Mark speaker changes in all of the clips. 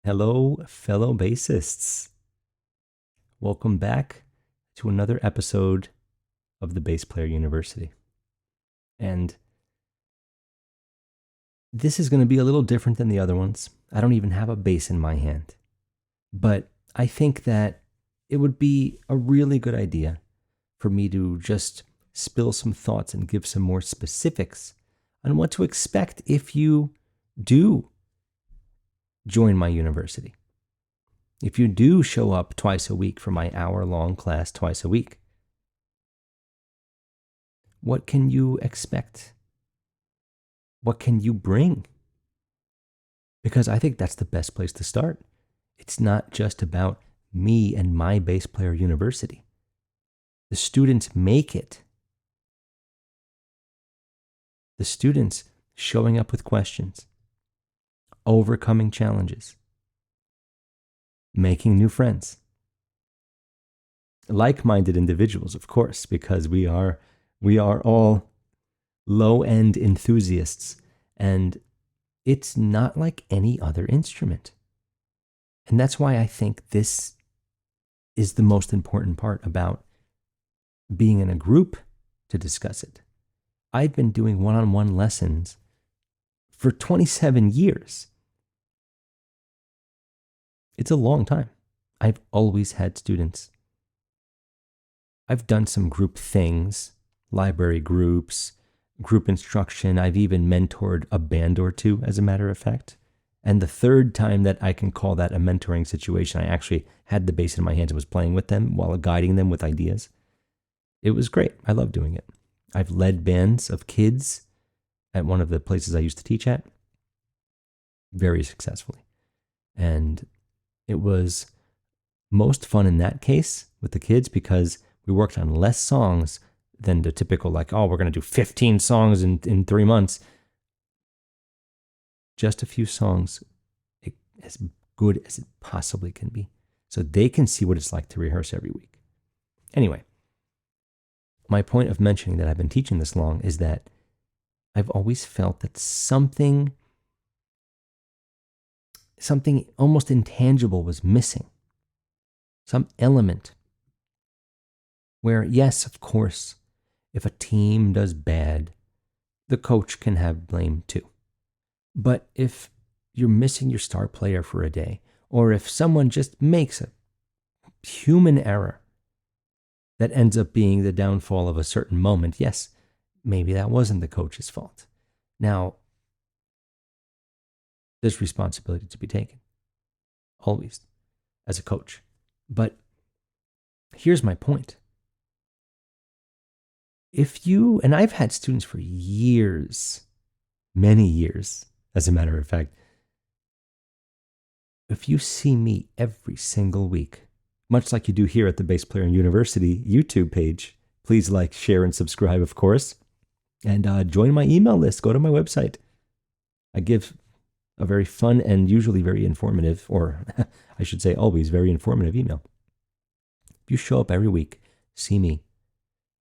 Speaker 1: Hello, fellow bassists. Welcome back to another episode of the Bass Player University. And this is going to be a little different than the other ones. I don't even have a bass in my hand. But I think that it would be a really good idea for me to just spill some thoughts and give some more specifics on what to expect if you do join my university. If you do show up twice a week for my hour-long class twice a week, what can you expect? What can you bring? Because I think that's the best place to start. It's not just about me and my bass player university. The students make it. The students showing up with questions, overcoming challenges, making new friends. Like-minded individuals, of course, because we are all low-end enthusiasts, and it's not like any other instrument. And that's why I think this is the most important part about being in a group to discuss it. I've been doing one-on-one lessons for 27 years. It's a long time. I've always had students. I've done some group things, library groups, group instruction. I've even mentored a band or two, as a matter of fact. And the third time that I can call that a mentoring situation, I actually had the bass in my hands and was playing with them while guiding them with ideas. It was great. I love doing it. I've led bands of kids at one of the places I used to teach at very successfully. And it was most fun in that case with the kids because we worked on less songs than the typical, like, oh, we're going to do 15 songs in 3 months. Just a few songs, as good as it possibly can be, so they can see what it's like to rehearse every week. Anyway, my point of mentioning that I've been teaching this long is that I've always felt that something almost intangible was missing. Some element where, yes, of course, if a team does bad, the coach can have blame too. But if you're missing your star player for a day, or if someone just makes a human error that ends up being the downfall of a certain moment, yes, maybe that wasn't the coach's fault. Now, there's responsibility to be taken, always, as a coach. But here's my point. And I've had students for years, many years, as a matter of fact, if you see me every single week, much like you do here at the Bass Player University YouTube page, please like, share, and subscribe, of course. And join my email list. Go to my website. I give a very fun and usually very informative, or I should say always very informative email. If you show up every week, see me,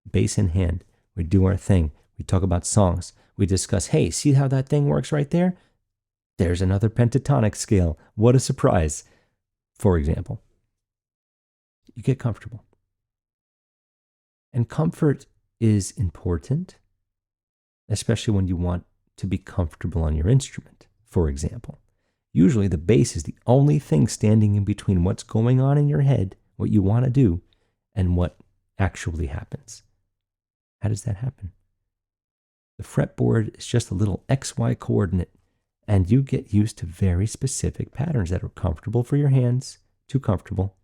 Speaker 1: bass in hand, we do our thing. We talk about songs. We discuss, hey, see how that thing works right there? There's another pentatonic scale. What a surprise. For example, you get comfortable. And comfort is important, especially when you want to be comfortable on your instrument, for example. Usually the bass is the only thing standing in between what's going on in your head, what you want to do, and what actually happens. How does that happen? The fretboard is just a little XY coordinate, and you get used to very specific patterns that are comfortable for your hands, too comfortable.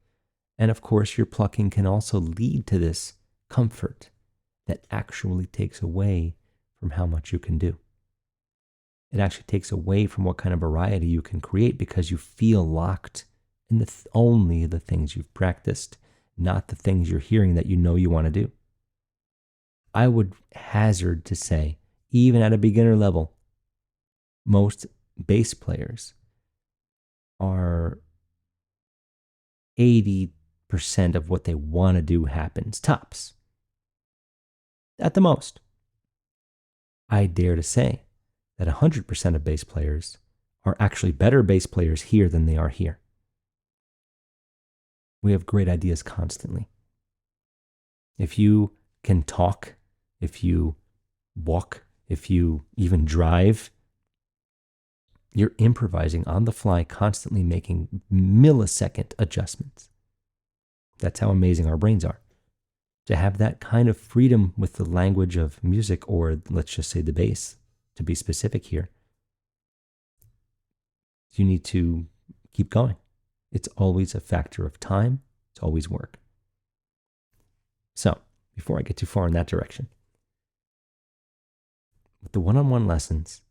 Speaker 1: And of course, your plucking can also lead to this comfort that actually takes away from how much you can do. It actually takes away from what kind of variety you can create because you feel locked in only the things you've practiced, not the things you're hearing that you know you want to do. I would hazard to say, even at a beginner level, most bass players are 80% of what they want to do happens, tops. At the most. I dare to say that 100% of bass players are actually better bass players here than they are here. We have great ideas constantly. If you can talk, if you walk, if you even drive, you're improvising on the fly, constantly making millisecond adjustments. That's how amazing our brains are. To have that kind of freedom with the language of music, or let's just say the bass, to be specific here, you need to keep going. It's always a factor of time. It's always work. So, before I get too far in that direction, with the one-on-one lessons,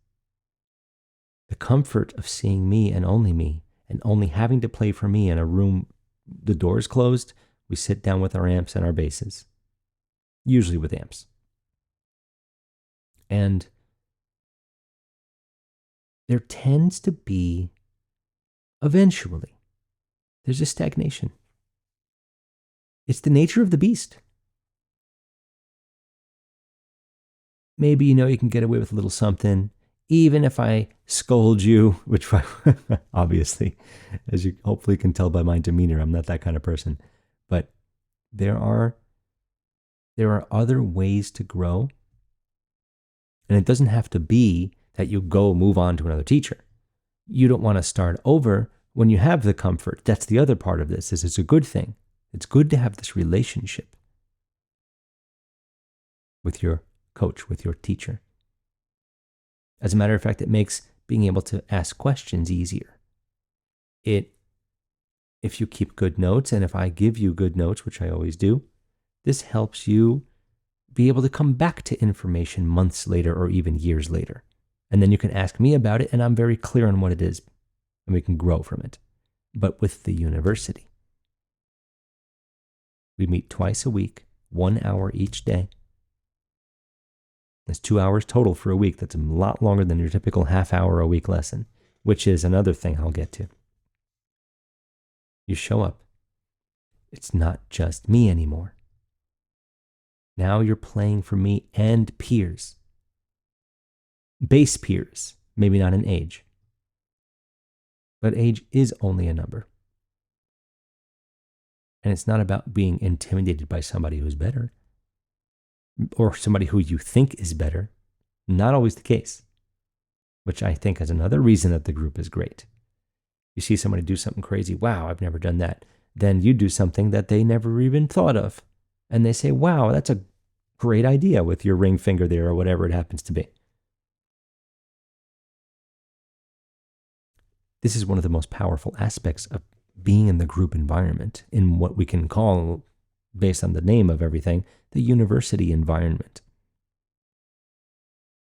Speaker 1: the comfort of seeing me and only having to play for me in a room, the doors closed, we sit down with our amps and our basses, usually with amps. And there tends to be, eventually, there's a stagnation. It's the nature of the beast. Maybe you can get away with a little something, even if I scold you, which obviously, as you hopefully can tell by my demeanor, I'm not that kind of person. But there are other ways to grow. And it doesn't have to be that you move on to another teacher. You don't want to start over when you have the comfort. That's the other part of this, is it's a good thing. It's good to have this relationship with your coach, with your teacher. As a matter of fact, it makes being able to ask questions easier. If you keep good notes, and if I give you good notes, which I always do, this helps you be able to come back to information months later or even years later. And then you can ask me about it, and I'm very clear on what it is, and we can grow from it. But with the university, we meet twice a week, 1 hour each day. That's 2 hours total for a week. That's a lot longer than your typical half-hour-a-week lesson, which is another thing I'll get to. You show up. It's not just me anymore. Now you're playing for me and peers. Bass peers, maybe not in age. But age is only a number. And it's not about being intimidated by somebody who's better, or somebody who you think is better. Not always the case, which I think is another reason that the group is great. You see somebody do something crazy, wow, I've never done that. Then you do something that they never even thought of. And they say, wow, that's a great idea, with your ring finger there or whatever it happens to be. This is one of the most powerful aspects of being in the group environment, in what we can call, based on the name of everything, the university environment.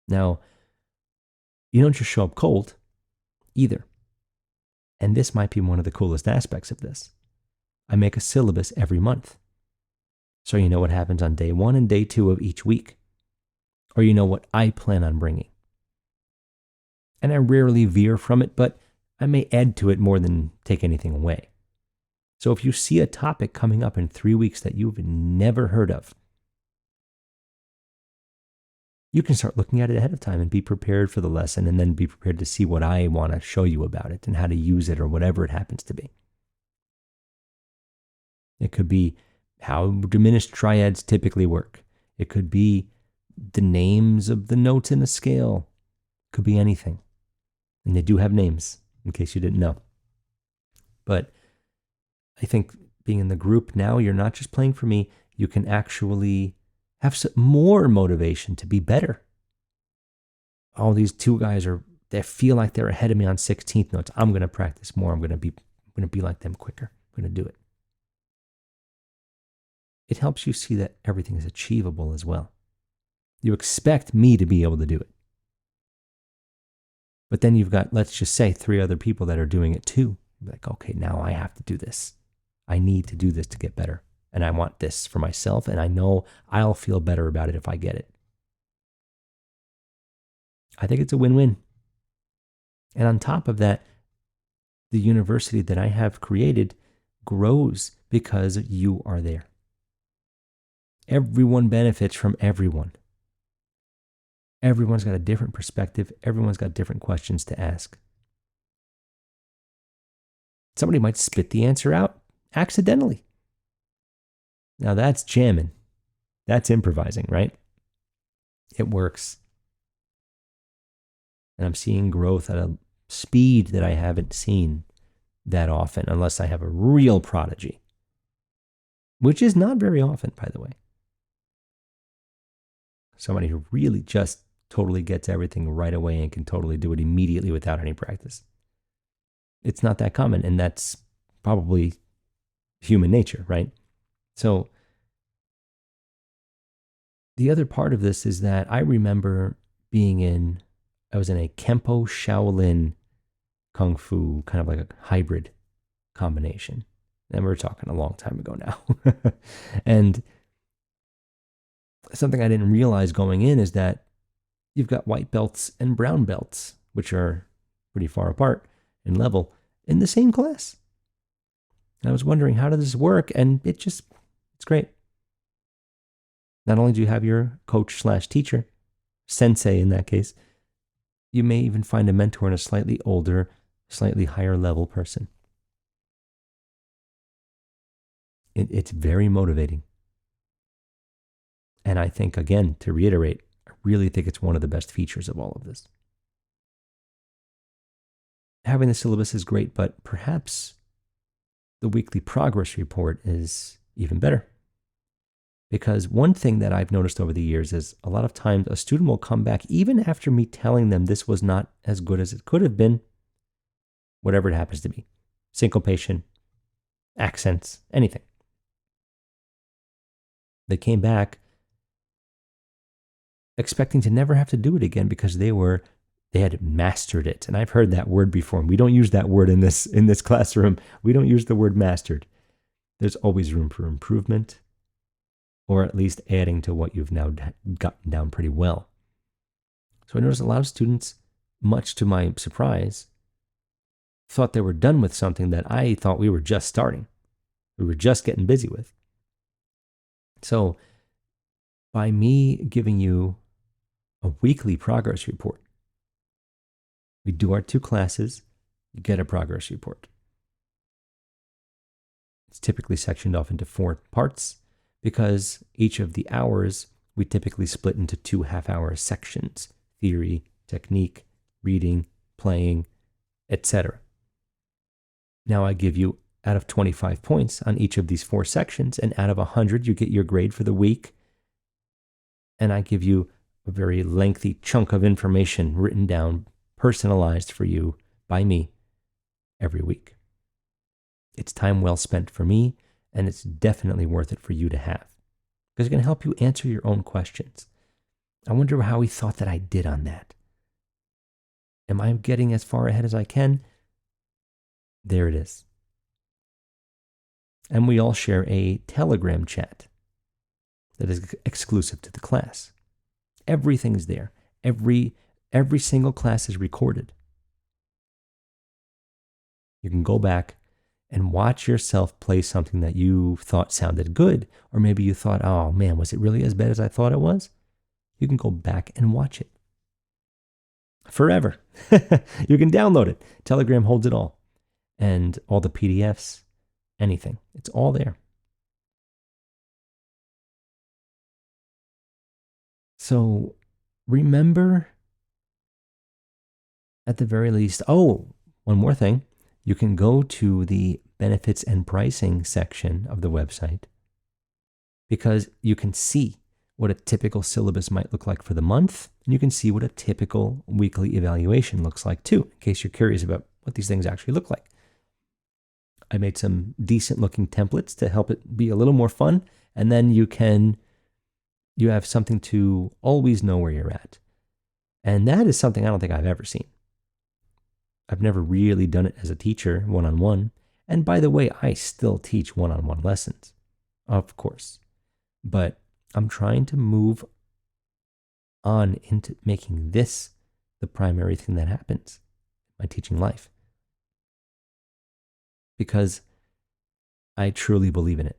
Speaker 1: Now, you don't just show up cold either. And this might be one of the coolest aspects of this. I make a syllabus every month. So you know what happens on day 1 and day 2 of each week. Or you know what I plan on bringing. And I rarely veer from it, but I may add to it more than take anything away. So if you see a topic coming up in 3 weeks that you've never heard of, you can start looking at it ahead of time and be prepared for the lesson, and then be prepared to see what I want to show you about it and how to use it, or whatever it happens to be. It could be how diminished triads typically work. It could be the names of the notes in a scale. It could be anything. And they do have names, in case you didn't know. But I think being in the group now, you're not just playing for me. You can actually have some more motivation to be better. All these two guys they feel like they're ahead of me on 16th notes. I'm going to practice more. I'm going to be like them quicker. I'm going to do it. It helps you see that everything is achievable as well. You expect me to be able to do it. But then you've got, let's just say, 3 other people that are doing it too. You're like, okay, now I have to do this. I need to do this to get better. And I want this for myself, and I know I'll feel better about it if I get it. I think it's a win-win. And on top of that, the university that I have created grows because you are there. Everyone benefits from everyone. Everyone's got a different perspective. Everyone's got different questions to ask. Somebody might spit the answer out accidentally. Now that's jamming. That's improvising, right? It works. And I'm seeing growth at a speed that I haven't seen that often, unless I have a real prodigy, which is not very often, by the way. Somebody who really just totally gets everything right away and can totally do it immediately without any practice. It's not that common, and that's probably human nature, right? So the other part of this is that I remember I was in a Kempo Shaolin Kung Fu, kind of like a hybrid combination. And we're talking a long time ago now. And something I didn't realize going in is that you've got white belts and brown belts, which are pretty far apart in level, in the same class. And I was wondering, how does this work? And it's great. Not only do you have your coach/teacher, sensei in that case, you may even find a mentor in a slightly older, slightly higher level person. It's very motivating. And I think, again, to reiterate, I really think it's one of the best features of all of this. Having the syllabus is great, but perhaps the weekly progress report is even better. Because one thing that I've noticed over the years is a lot of times a student will come back even after me telling them this was not as good as it could have been, whatever it happens to be, syncopation, accents, anything. They came back expecting to never have to do it again because they had mastered it. And I've heard that word before. And we don't use that word in this classroom. We don't use the word mastered. There's always room for improvement, or at least adding to what you've now gotten down pretty well. So I noticed a lot of students, much to my surprise, thought they were done with something that I thought we were just starting. We were just getting busy with. So by me giving you a weekly progress report, we do our 2 classes, you get a progress report. It's typically sectioned off into 4 parts because each of the hours we typically split into 2 half-hour sections: theory, technique, reading, playing, etc. Now I give you, out of 25 points on each of these 4 sections, and out of 100 you get your grade for the week. And I give you a very lengthy chunk of information written down, personalized for you by me every week. It's time well spent for me, and it's definitely worth it for you to have, because it's going to help you answer your own questions. I wonder how he thought that I did on that. Am I getting as far ahead as I can? There it is. And we all share a Telegram chat that is exclusive to the class. Everything's there. Every single class is recorded. You can go back and watch yourself play something that you thought sounded good, or maybe you thought, oh man, was it really as bad as I thought it was? You can go back and watch it forever. You can download it. Telegram holds it all. And all the PDFs, anything. It's all there. So remember, at the very least, one more thing. You can go to the benefits and pricing section of the website, because you can see what a typical syllabus might look like for the month, and you can see what a typical weekly evaluation looks like too, in case you're curious about what these things actually look like. I made some decent looking templates to help it be a little more fun, and then you have something to always know where you're at. And that is something I don't think I've ever seen. I've never really done it as a teacher, one-on-one. And by the way, I still teach one-on-one lessons, of course. But I'm trying to move on into making this the primary thing that happens in my teaching life, because I truly believe in it.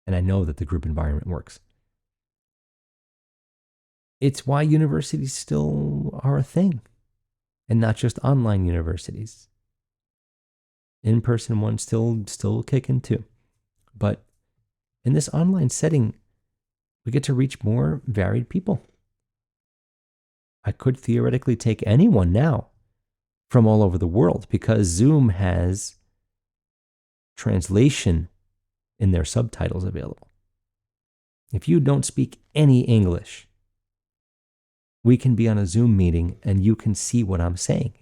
Speaker 1: And I know that the group environment works. It's why universities still are a thing. and not just online universities. In-person ones still kicking too. But in this online setting, we get to reach more varied people. I could theoretically take anyone now from all over the world because Zoom has translation in their subtitles available. If you don't speak any English, we can be on a Zoom meeting and you can see what I'm saying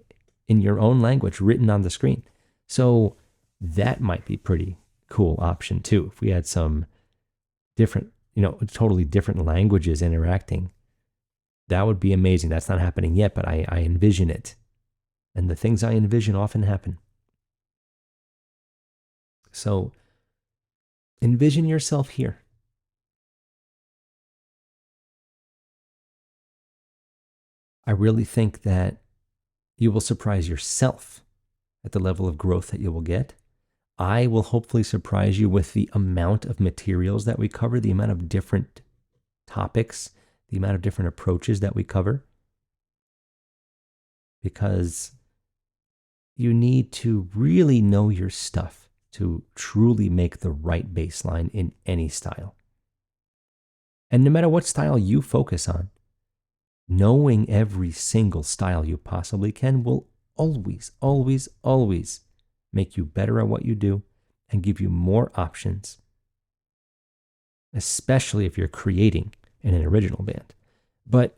Speaker 1: in your own language written on the screen. So that might be pretty cool option too. If we had some different, totally different languages interacting, that would be amazing. That's not happening yet, but I envision it. And the things I envision often happen. So envision yourself here. I really think that you will surprise yourself at the level of growth that you will get. I will hopefully surprise you with the amount of materials that we cover, the amount of different topics, the amount of different approaches that we cover. Because you need to really know your stuff to truly make the right bass line in any style. And no matter what style you focus on, knowing every single style you possibly can will always, always, always make you better at what you do and give you more options, especially if you're creating in an original band. But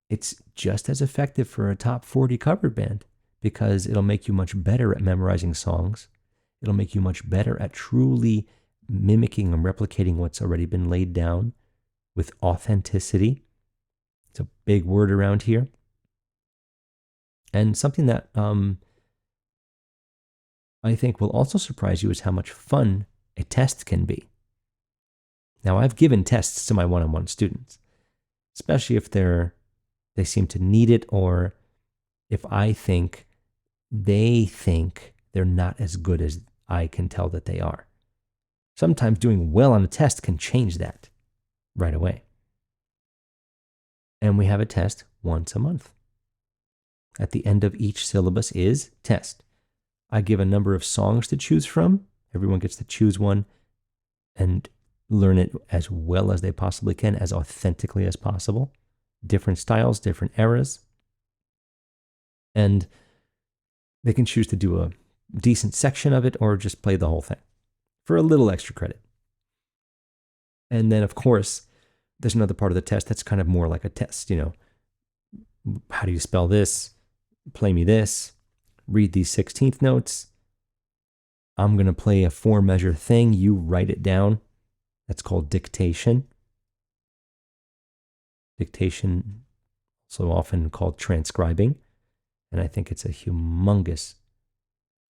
Speaker 1: it's just as effective for a top 40 cover band because it'll make you much better at memorizing songs. It'll make you much better at truly mimicking and replicating what's already been laid down with authenticity. It's a big word around here. And something that I think will also surprise you is how much fun a test can be. Now, I've given tests to my one-on-one students, especially if they seem to need it or if I think they think they're not as good as I can tell that they are. Sometimes doing well on a test can change that right away. And we have a test once a month. At the end of each syllabus is test. I give a number of songs to choose from. Everyone gets to choose one and learn it as well as they possibly can, as authentically as possible. Different styles, different eras. And they can choose to do a decent section of it or just play the whole thing for a little extra credit. And then, of course, there's another part of the test that's kind of more like a test, How do you spell this? Play me this. Read these 16th notes. I'm going to play a 4-measure thing. You write it down. That's called dictation. Dictation, also often called transcribing. And I think it's a humongous,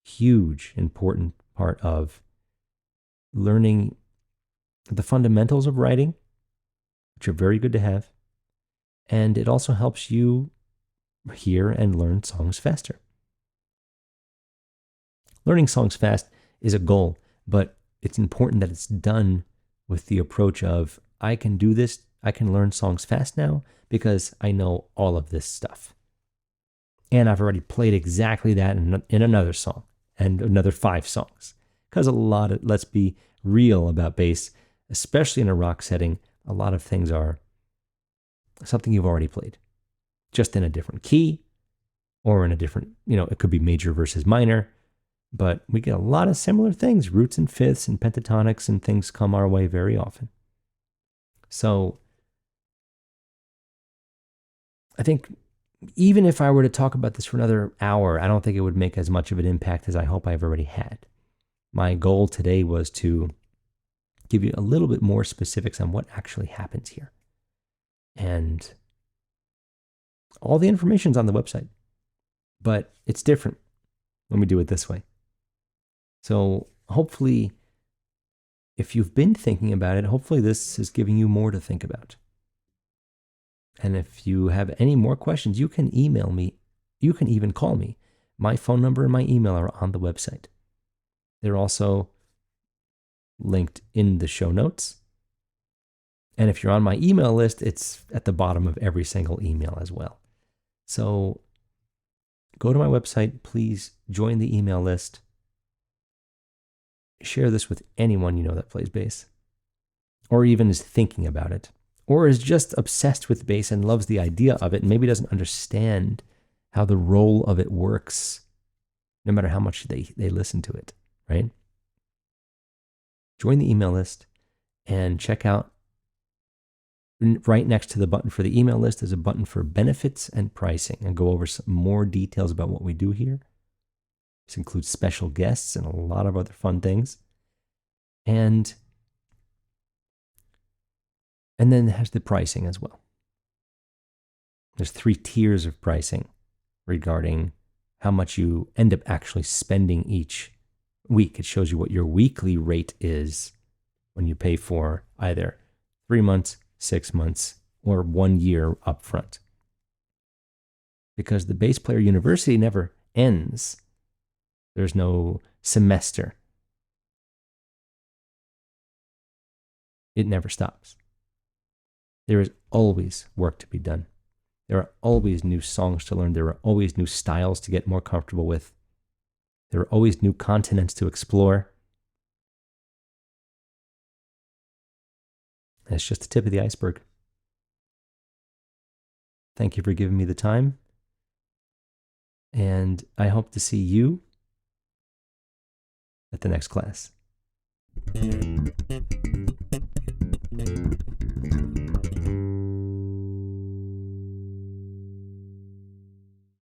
Speaker 1: huge, important part of learning the fundamentals of writing, which are very good to have. And it also helps you hear and learn songs faster. Learning songs fast is a goal, but it's important that it's done with the approach of, I can do this, I can learn songs fast now because I know all of this stuff. And I've already played exactly that in another song and another 5 songs. Because let's be real about bass, especially in a rock setting, a lot of things are something you've already played, just in a different key or in a different, it could be major versus minor, but we get a lot of similar things, roots and fifths and pentatonics, and things come our way very often. So I think even if I were to talk about this for another hour, I don't think it would make as much of an impact as I hope I've already had. My goal today was to give you a little bit more specifics on what actually happens here. And all the information's on the website, but it's different when we do it this way. So hopefully, if you've been thinking about it, hopefully this is giving you more to think about. And if you have any more questions, you can email me. You can even call me. My phone number and my email are on the website. They're also linked in the show notes. And if you're on my email list, it's at the bottom of every single email as well. So Go to my website. Please join the email list. Share this with anyone you know that plays bass, or even is thinking about it, or is just obsessed with bass and loves the idea of it and maybe doesn't understand how the role of it works, no matter how much they listen to it, right? Join the email list and check out, right next to the button for the email list, there's a button for benefits and pricing, and go over some more details about what we do here. This includes special guests and a lot of other fun things. And then it has the pricing as well. There's 3 tiers of pricing regarding how much you end up actually spending each week. It shows you what your weekly rate is when you pay for either 3 months, 6 months, or 1 year upfront. Because the Bass Player University never ends. There's no semester. It never stops. There is always work to be done. There are always new songs to learn. There are always new styles to get more comfortable with. There are always new continents to explore. And it's just the tip of the iceberg. Thank you for giving me the time. And I hope to see you at the next class.